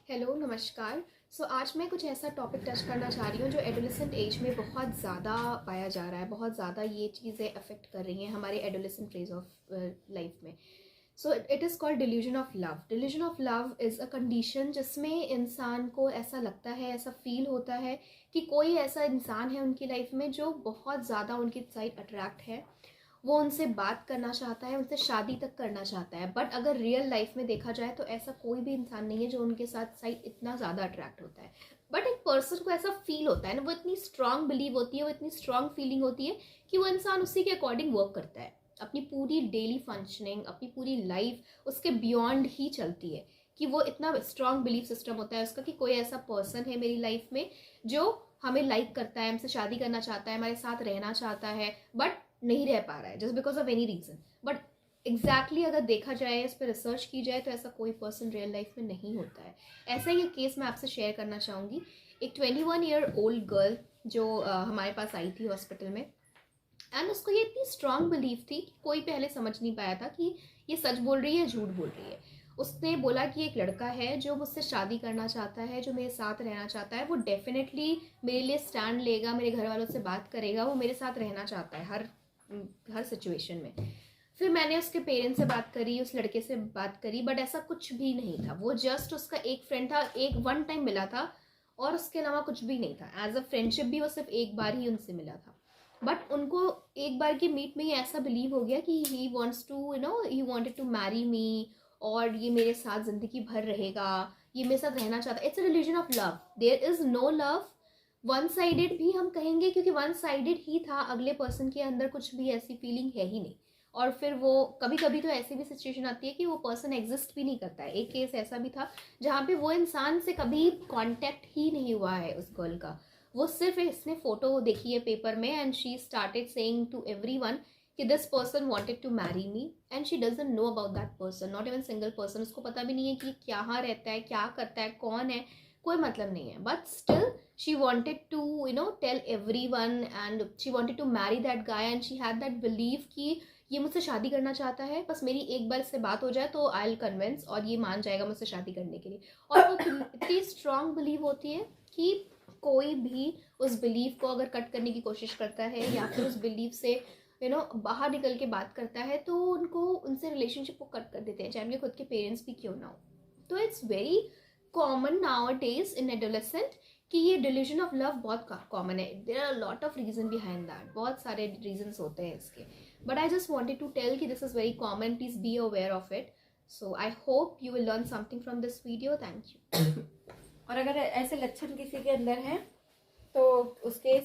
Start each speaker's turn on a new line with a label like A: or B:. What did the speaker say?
A: Hello, नमस्कार। आज मैं कुछ ऐसा टॉपिक टच करना चाह रही हूँ जो एडोलेसेंट एज में बहुत ज़्यादा पाया जा रहा है, बहुत ज़्यादा ये चीज़ें अफेक्ट कर रही हैं हमारे एडोलेसेंट फेज ऑफ लाइफ में। It is called delusion of love. Delusion of love is a condition जिसमें इंसान को ऐसा लगता है, ऐसा फील होता है कि कोई ऐसा इंसान है उनकी लाइफ में जो बहुत ज़्यादा उनकी साइड अट्रैक्ट है, वो उनसे बात करना चाहता है, उनसे शादी तक करना चाहता है। बट अगर रियल लाइफ में देखा जाए तो ऐसा कोई भी इंसान नहीं है जो उनके साथ साइड इतना ज़्यादा अट्रैक्ट होता है। बट एक पर्सन को ऐसा फील होता है ना, वो इतनी स्ट्रांग बिलीव होती है, वो इतनी स्ट्रांग फीलिंग होती है कि वो इंसान उसी के अकॉर्डिंग वर्क करता है। अपनी पूरी डेली फंक्शनिंग, अपनी पूरी लाइफ उसके बियॉन्ड ही चलती है कि वो इतना स्ट्रांग बिलीफ सिस्टम होता है उसका कि कोई ऐसा पर्सन है मेरी लाइफ में जो हमें लाइक करता है, हमसे शादी करना चाहता है, हमारे साथ रहना चाहता है, बट नहीं रह पा रहा है just because of any reason. But exactly अगर देखा जाए, इस पर रिसर्च की जाए तो ऐसा कोई पर्सन रियल लाइफ में नहीं होता है। ऐसा ही एक केस मैं आपसे शेयर करना चाहूँगी। एक 21 ईयर ओल्ड गर्ल जो हमारे पास आई थी हॉस्पिटल में, एंड उसको ये इतनी स्ट्रांग बिलीफ थी कि कोई पहले समझ नहीं पाया था कि ये सच बोल रही है, झूठ बोल रही है। उसने बोला कि एक लड़का है जो मुझसे शादी करना चाहता है, जो मेरे साथ रहना चाहता है, वो डेफिनेटली मेरे लिए स्टैंड लेगा, मेरे घर वालों से बात करेगा, वो मेरे साथ रहना चाहता है हर हर सिचुएशन में। फिर मैंने उसके पेरेंट्स से बात करी, उस लड़के से बात करी, बट ऐसा कुछ भी नहीं था। वो जस्ट उसका एक फ्रेंड था, एक वन टाइम मिला था और उसके अलावा कुछ भी नहीं था। एज अ फ्रेंडशिप भी वो सिर्फ एक बार ही उनसे मिला था। बट उनको एक बार की मीट में ही ऐसा बिलीव हो गया कि he wants to he wanted to marry me, और ये मेरे साथ जिंदगी भर रहेगा, ये मेरे साथ रहना चाहता है। It's a religion of love. There is no love. One sided भी हम कहेंगे क्योंकि वन साइडेड ही था, अगले पर्सन के अंदर कुछ भी ऐसी फीलिंग है ही नहीं। और फिर वो कभी कभी तो ऐसी भी सिचुएशन आती है कि वो पर्सन एग्जिस्ट भी नहीं करता है। एक केस ऐसा भी था जहाँ पे वो इंसान से कभी कांटेक्ट ही नहीं हुआ है उस गर्ल का। वो सिर्फ इसने फोटो देखी है पेपर में and she started saying to everyone कि this person wanted to marry me, and she doesn't know about that person, not even single person. उसको पता भी नहीं है कि कहाँ रहता है, क्या करता है, कौन है, कोई मतलब नहीं है। But still she wanted to tell everyone, and she wanted to marry that guy, and she had that belief कि ये मुझसे शादी करना चाहता है, बस मेरी एक बार इससे बात हो जाए तो आई विल कन्विंस और ये मान जाएगा मुझसे शादी करने के लिए। और वो इतनी स्ट्रांग बिलीव होती है कि कोई भी उस बिलीव को अगर कट करने की कोशिश करता है या फिर उस बिलीव से बाहर निकल के बात करता है तो उनको उनसे रिलेशनशिप को कट कर देते हैं, चाहे उनके खुद के पेरेंट्स भी क्यों ना हो। तो it's very common nowadays in adolescent कि ये डिल्यूजन ऑफ लव बहुत कॉमन है। There are lot of reason behind that, बहुत सारे रीजंस होते हैं इसके। But I just wanted to tell कि this is very common, please be aware of it. So I hope you will learn something from this video. Thank you.
B: और अगर ऐसे लक्षण किसी के अंदर हैं तो उसके